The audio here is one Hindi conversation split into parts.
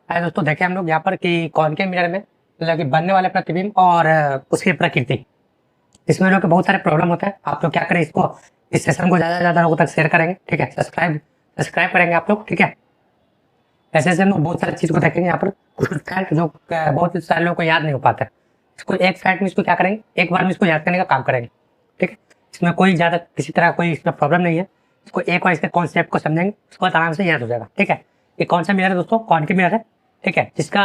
हाय दोस्तों, देखें हम लोग यहाँ पर कि कॉनकेव मिरर में मतलब कि बनने वाले प्रतिबिंब और उसकी प्रकृति, इसमें लोग बहुत सारे प्रॉब्लम होता है। आप लोग क्या करें, इसको इस सेशन को ज़्यादा से ज़्यादा लोगों तक शेयर करेंगे, ठीक है। सब्सक्राइब करेंगे आप लोग, ठीक है। ऐसे ऐसे हम लोग बहुत सारी चीज़ को देखेंगे यहाँ पर। कुछ फैक्ट जो बहुत सारे लोगों को याद नहीं हो पाता है, इसको एक फैक्ट में इसको क्या करेंगे, एक बार में इसको याद करने का काम करेंगे, ठीक है। इसमें कोई ज़्यादा किसी तरह कोई इसमें प्रॉब्लम नहीं है। इसको एक बार इसके कॉन्सेप्ट को समझेंगे, उसके बाद आराम से याद हो जाएगा, ठीक है। ये कौन सा मिरर है दोस्तों? कॉनकेव मिरर है, ठीक है। जिसका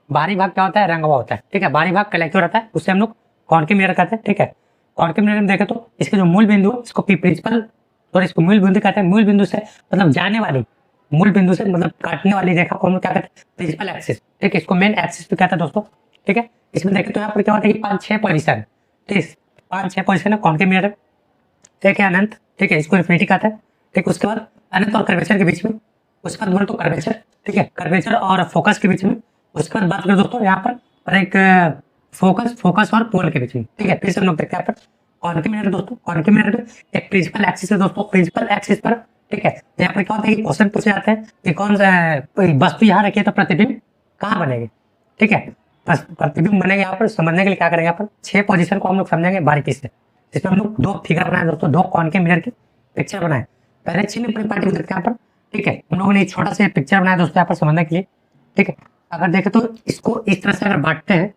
बाहरी भाग क्या होता है? रंगा हुआ होता है, ठीक है। बाहरी भाग कलेक्टर रहता है, उससे हम लोग कॉनकेव मिरर कहते हैं, ठीक है। कॉनकेव मिरर में देखें तो इसके जो मूल बिंदु है इसको प्रिंसिपल और इसको मूल बिंदु कहते हैं। मूल बिंदु से मतलब जाने वाली, मूल बिंदु से मतलब काटने वाली रेखा को हम लोग क्या कहते हैं? प्रिंसिपल एक्सिस, ठीक है। इसको मेन एक्सिस भी कहते हैं दोस्तों, ठीक है। इसमें देखें तो यहाँ पर क्या होता है कि 5-6 पोजीशन, ठीक, 5-6 पोजीशन है कॉनकेव मिरर में। एक है अनंत, ठीक है, इसको इन्फिनिटी कहता है, ठीक। उसके बाद अनंत और कर्वेचर के बीच में, उसके बाद बोले तो कर्वेचर, ठीक है, कर्वेचर और फोकस के बीच में। उसके बाद बात करें दोस्तों यहाँ पर एक फोकस और पोल के बीच में, ठीक है। फिर से हम लोग देखते हैं यहाँ पर कॉनकेव मिरर दोस्तों। कॉनकेव मिरर में एक प्रिंसिपल एक्सिस है दोस्तों, प्रिंसिपल एक्सिस पर, ठीक है। यहाँ पर क्या होता है कि क्वेश्चन पूछे जाते हैं कि कौन सा वस्तु यहाँ रखिए तो प्रतिबिंब कहाँ बनेगी, ठीक है। बस प्रतिबिंब बनेगा यहाँ पर। समझने के लिए क्या करेंगे, यहाँ पर 6 पोजीशन को हम लोग समझेंगे बारीकी से। इसमें हम लोग 2 फिगर बनाए दोस्तों, 2 कॉनकेव मिरर की पिक्चर बनाए। पहले चिन्ह परिपाटी को देखते हैं यहाँ पर, ठीक है। हम लोगों ने एक छोटा सा पिक्चर बनाया दोस्तों यहाँ पर समझने के लिए, ठीक है। अगर देखें तो इसको इस तरह से अगर बांटते हैं,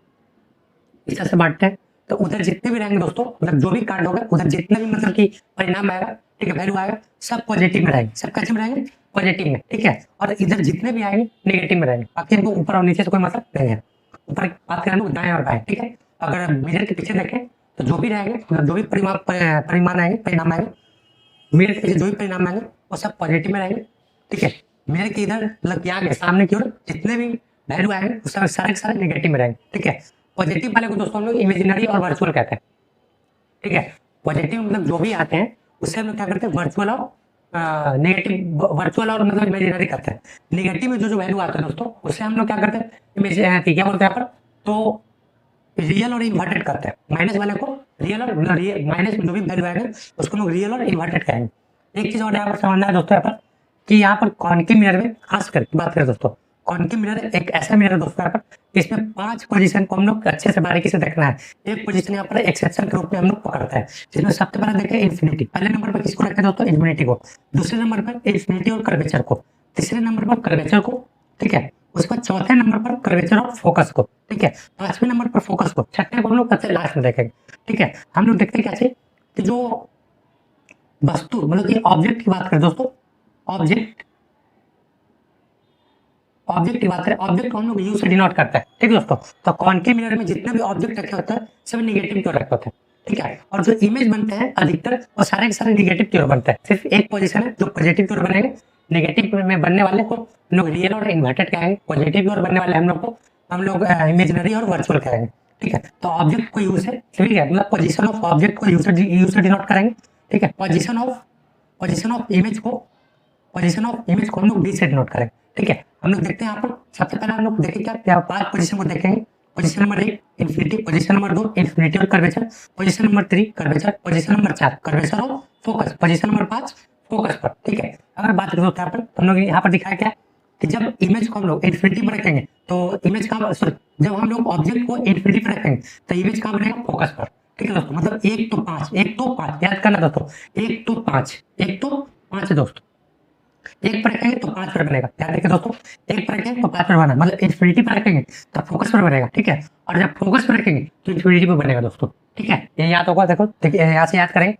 इस तरह से बांटते हैं, तो उधर जितने भी रहेंगे दोस्तों, मतलब जो भी कार्ड होगा उधर जितने भी मतलब कि परिणाम आएगा, ठीक है, वैल्यू आएगा, सब पॉजिटिव में रहेंगे। सब कैसे में रहेंगे? पॉजिटिव में, ठीक है। और इधर जितने भी आएंगे नेगेटिव में रहेंगे। बाकी इनको ऊपर और नीचे से कोई मतलब नहीं है। ऊपर बात करें तो दाएं और बाएं, ठीक है। अगर मिरर के पीछे देखें तो जो भी रहेंगे, मतलब जो भी परिमाण आएंगे, परिणाम आएंगे, मिरर के पीछे जो भी परिणाम आएंगे वो सब पॉजिटिव में रहेंगे, ठीक है। मिरर के इधर मतलब क्या आगे सामने की ओर जितने भी वैल्यू आएंगे वो सब सारे के सारे नेगेटिव में रहेंगे, ठीक है। पॉजिटिव वाले को दोस्तों हम लोग इमेजिनरी और वर्चुअल कहते हैं, ठीक है। पॉजिटिव मतलब जो भी आते हैं उससे हम लोग क्या करते हैं, वर्चुअल और नेगेटिव, वर्चुअल और मतलब इमेजिनरी करते हैं। नेगेटिव में जो वैल्यू आता है दोस्तों उससे हम लोग क्या करते हैं, क्या बोलते हैं यहाँ पर, तो रियल और इन्वर्टेड करते हैं। माइनस वाले को रियल और माइनस में जो भी वैल्यू आएगा उसको लोग रियल और इन्वर्टेड कहेंगे। एक चीज और यहाँ पर समझना है दोस्तों यहाँ पर कि यहाँ पर कॉनकेव मिरर में खास करके बात करें दोस्तों, कॉनकेव मिरर एक ऐसा मिरर दोस्तों यहाँ पर इसमें 5 पोजीशन को हम लोग अच्छे से बारीकी से देखना है। एक पोजीशन यहाँ पर एक्सेप्शन के रूप में हम लोग पकड़ते हैं, जिसमें सबसे पहले देखें इन्फिनिटी। पहले नंबर पर किसको रखते हैं दोस्तों? इन्फिनिटी को। दूसरे नंबर पर इन्फिनिटी और कर्वेचर को। तीसरे नंबर पर कर्वेचर को, ठीक है। उसके बाद चौथे नंबर पर कर्वेचर और फोकस को, ठीक है। 5वें नंबर पर फोकस को। छठे को हम लोग सबसे लास्ट में देखेंगे, ठीक है। हम लोग देखते हैं कैसे कि जो वस्तु मतलब कि ऑब्जेक्ट की बात करें दोस्तों, ऑब्जेक्ट की बात करें, ऑब्जेक्ट को हम लोग यू से डिनोट करते हैं, ठीक है दोस्तों। तो कॉनकेव मिरर में जितने भी ऑब्जेक्ट रखे होते हैं सब नेगेटिव की ओर रखे होते हैं, ठीक है। और जो इमेज बनते हैं अधिकतर वो सारे के सारे नेगेटिव की ओर बनते हैं। सिर्फ एक पोजीशन है जो पॉजिटिव की ओर बनेंगे। नेगेटिव में बनने वाले को हम लोग रियल और इन्वर्टेड कहेंगे। पॉजिटिव की ओर बनने वाले हम लोग इमेजिनरी और वर्चुअल कहेंगे, ठीक है। तो ऑब्जेक्ट को यू से, ठीक है, मतलब पोजीशन ऑफ ऑब्जेक्ट को यू से डिनोट करेंगे, ठीक है। पोजीशन ऑफ इमेज को हम लोग बी से डिनोट करेंगे, ठीक है। हम लोग देखते हैं यहाँ पर सबसे पहले हम लोग देखेंगे क्या 5 पोजीशन को देखेंगे। Position number 1 infinity, position number 2 infinity और curvature, position number 3 curvature, position number 4 curvature और फोकस, पोजीशन नंबर 5 फोकस पर, ठीक है। अगर बात करें तो यहाँ पर हम लोग यहाँ पर दिखाया क्या कि जब इमेज को हम लोग इन्फिनिटी पर रखेंगे तो इमेज का, जब हम लोग ऑब्जेक्ट को इन्फिनिटी पर रखेंगे तो इमेज कहाँ बनेगा? फोकस पर, ठीक है दोस्तों। मतलब 1 तो 5 याद करना दोस्तों, 1 तो 5 है दोस्तों। 1 पर रखेंगे तो 5 पर बनेगा, याद रखिए दोस्तों। 1 पर रखेंगे तो 5 पर बना, मतलब इन्फिनिटी पर रखेंगे तो फोकस पर बनेगा, ठीक है। और जब फोकस पर रखेंगे तो इन्फिनिटी पर बनेगा दोस्तों, ठीक है। ये याद होगा, देखो देखिए यहाँ से याद करेंगे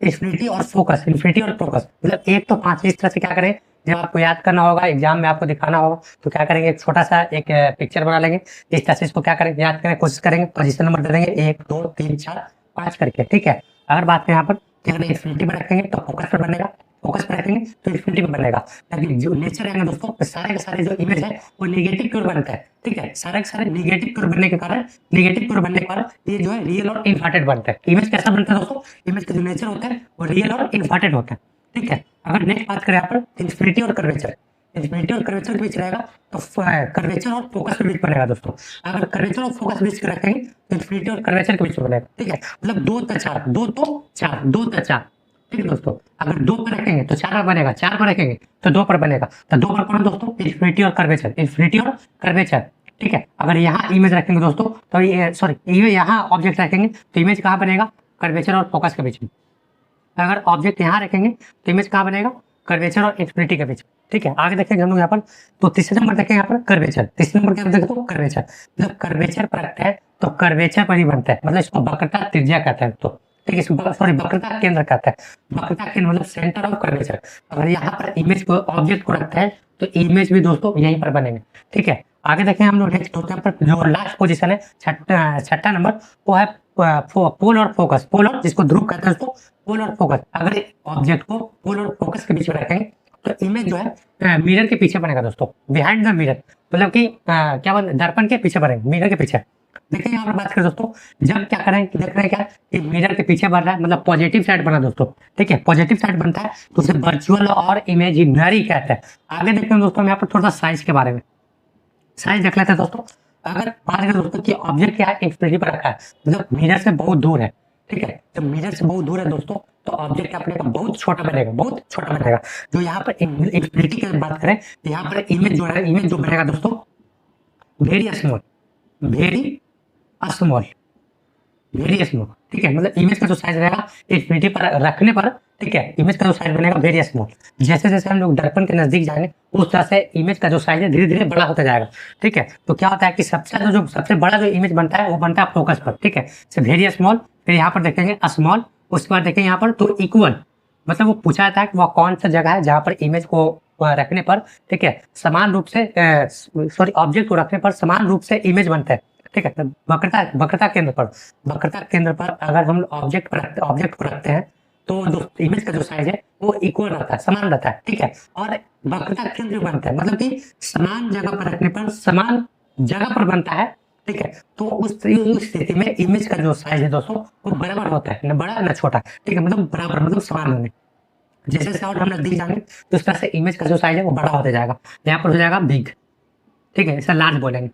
इन्फिनिटी और फोकस मतलब 1 तो 5। इस तरह से क्या करें, जब आपको याद करना होगा, एग्जाम में आपको दिखाना होगा तो क्या करेंगे, एक छोटा सा एक पिक्चर बना लेंगे। इस तरह से इसको क्या करेंगे, याद करें कोशिश करेंगे। पोजीशन नंबर दे देंगे 1 2 3 4 5 करके, ठीक है। अगर बात में यहाँ पर इन्फिनिटी पर रखेंगे तो फोकस पर बनेगा, फोकस पर रखेंगे तो इन्फिनिटी पर बनेगा। लेकिन जो नेचर है ना दोस्तों, सारे के सारे जो इमेज है वो नेगेटिव की ओर बनता है, ठीक है। सारे के सारे नेगेटिव की ओर बनने के कारण ये जो है रियल और इन्वर्टेड बनता है। इमेज कैसा बनता है दोस्तों? इमेज का जो नेचर होता है वो रियल और इन्वर्टेड होता है, ठीक है। अगर नेक्स्ट बात करें यहाँ पर इन्फिनिटी और कर्वेचर के बीच रहेगा तो कर्वेचर और फोकस के बीच बनेगा दोस्तों। अगर कर्वेचर और फोकस बीच के रखेंगे तो इन्फिनिटी और कर्वेचर के बीच में बनेगा, ठीक है। मतलब 2 तो 4, ठीक है दोस्तों। अगर 2 पर रखेंगे तो 4 पर बनेगा, 4 पर रखेंगे तो 2 पर बनेगा। तो 2 पर कौन है दोस्तों? इन्फिनिटी और कर्वेचर, इन्फिनिटी और कर्वेचर। ठीक है, अगर यहाँ इमेज रखेंगे दोस्तों तो ये सॉरी ये यहाँ ऑब्जेक्ट रखेंगे तो इमेज कहाँ बनेगा? कर्वेचर और फोकस के बीच में। अगर ऑब्जेक्ट यहाँ रखेंगे तो इमेज कहाँ बनेगा? कर्वेचर और इन्फिनिटी के बीच में। ठीक है, आगे देखेंगे हम लोग यहाँ पर। तो तीसरे नंबर देखेंगे यहाँ पर कर्वेचर। तीसरे नंबर क्या देखें तो कर्वेचर। मतलब कर्वेचर पर रखता है तो कर्वेचर पर ही बनता है, मतलब इसको वक्रता त्रिज्या कहते हैं। तो ठीक है, सॉरी वक्रता केंद्र कहता है। वक्रता केंद्र मतलब सेंटर ऑफ कर्वेचर। अगर यहाँ पर इमेज को ऑब्जेक्ट को रखता है तो इमेज भी दोस्तों यहीं पर बनेंगे। ठीक है, आगे देखें हम लोग नेक्स्ट होते हैं पर जो लास्ट पोजीशन है छठा नंबर वो है पोल और फोकस। पोल और जिसको ध्रुव कहते हैं दोस्तों, पोल और फोकस। अगर ऑब्जेक्ट को पोल और फोकस के बीच में रखेंगे तो इमेज जो है मिरर के पीछे बनेगा दोस्तों, बिहाइंड द मिरर। मतलब कि क्या बोलते हैं, दर्पण के पीछे बनेगा, मिरर के पीछे। देखिए यहाँ पर बात करें दोस्तों, जब क्या करें देख रहे हैं क्या कि मिरर के पीछे बन रहा है, मतलब पॉजिटिव साइड बना दोस्तों। ठीक है, पॉजिटिव साइड बनता है तो उसे वर्चुअल और इमेजिनरी कहते हैं। आगे देखते हैं दोस्तों हम यहाँ पर थोड़ा सा साइज के बारे में, साइज देख लेते हैं दोस्तों। अगर बात करें दोस्तों कि ऑब्जेक्ट क्या है, इन्फिनिटी पर रखा है, मतलब मिरर से बहुत दूर है। ठीक है, जब मिरर से बहुत दूर है दोस्तों तो ऑब्जेक्ट अपने का बहुत छोटा बनेगा, बहुत छोटा बनेगा। जो यहाँ पर इन्फिनिटी की बात करें तो यहाँ पर इमेज जो है, इमेज जो बनेगा दोस्तों very small, very small, very small. ठीक है, मतलब इमेज का जो साइज रहेगा इन्फिनिटी पर रखने पर, ठीक है, इमेज का जो साइज बनेगा वेरी स्मॉल। जैसे जैसे हम लोग दर्पण के नजदीक जाएंगे उस तरह से इमेज का जो साइज है धीरे धीरे बड़ा होता जाएगा। ठीक है, तो क्या होता है कि सबसे बड़ा जो इमेज बनता है वो बनता है फोकस पर। ठीक है, वेरी स्मॉल, फिर यहाँ पर देखेंगे स्मॉल, उसके बाद देखेंगे यहाँ पर तो इक्वल। मतलब वो पूछा जाता है कि वह कौन सा जगह है जहाँ पर इमेज को रखने पर, ठीक है, समान रूप से सॉरी ऑब्जेक्ट को रखने पर समान रूप से इमेज बनता है। ठीक है, तो वक्रता केंद्र पर अगर हम ऑब्जेक्ट को रखते हैं तो जो इमेज का जो साइज है वो इक्वल रहता है, समान रहता है। ठीक है, और वक्रता केंद्र बनता है, मतलब कि समान जगह पर रखने पर समान जगह पर बनता है। ठीक है, तो उस स्थिति में इमेज का जो साइज है दोस्तों वो बराबर होता है, न बड़ा न छोटा। ठीक है, मतलब बराबर, मतलब समान होने। जैसे जैसे और हम नजदीक जाएंगे तो इस तरह से इमेज का जो साइज है वो बड़ा होता जाएगा। यहाँ पर हो जाएगा बिग। ठीक है, इसे लार्ज बोलेंगे।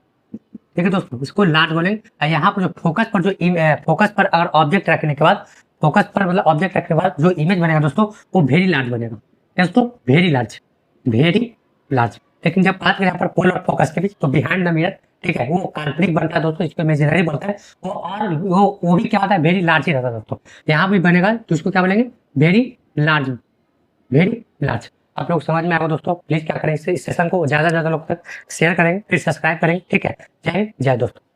ठीक है दोस्तों, इसको लार्ज बोलेंगे। यहाँ पर जो फोकस पर अगर ऑब्जेक्ट रखने के बाद, फोकस पर मतलब ऑब्जेक्ट रखने के बाद जो इमेज बनेगा दोस्तों वो वेरी लार्ज बनेगा। दोस्तों वेरी लार्ज, वेरी लार्ज। लेकिन जब बात करें यहाँ पर पोल और फोकस के बीच तो बिहाइंड द मिरर, ठीक है, वो काल्पनिक बनता है दोस्तों, इसको इमेजिनरी बोलता है। वो और वो भी क्या होता है, वेरी लार्ज ही रहता है दोस्तों। यहाँ भी बनेगा तो इसको क्या बोलेंगे, वेरी लार्ज, वेरी लार्ज। आप लोग समझ में आएगा दोस्तों। प्लीज क्या करें, इस सेशन को ज्यादा लोग तक शेयर करें, फिर सब्सक्राइब करें। ठीक है, जय हिंद, जय दोस्तों।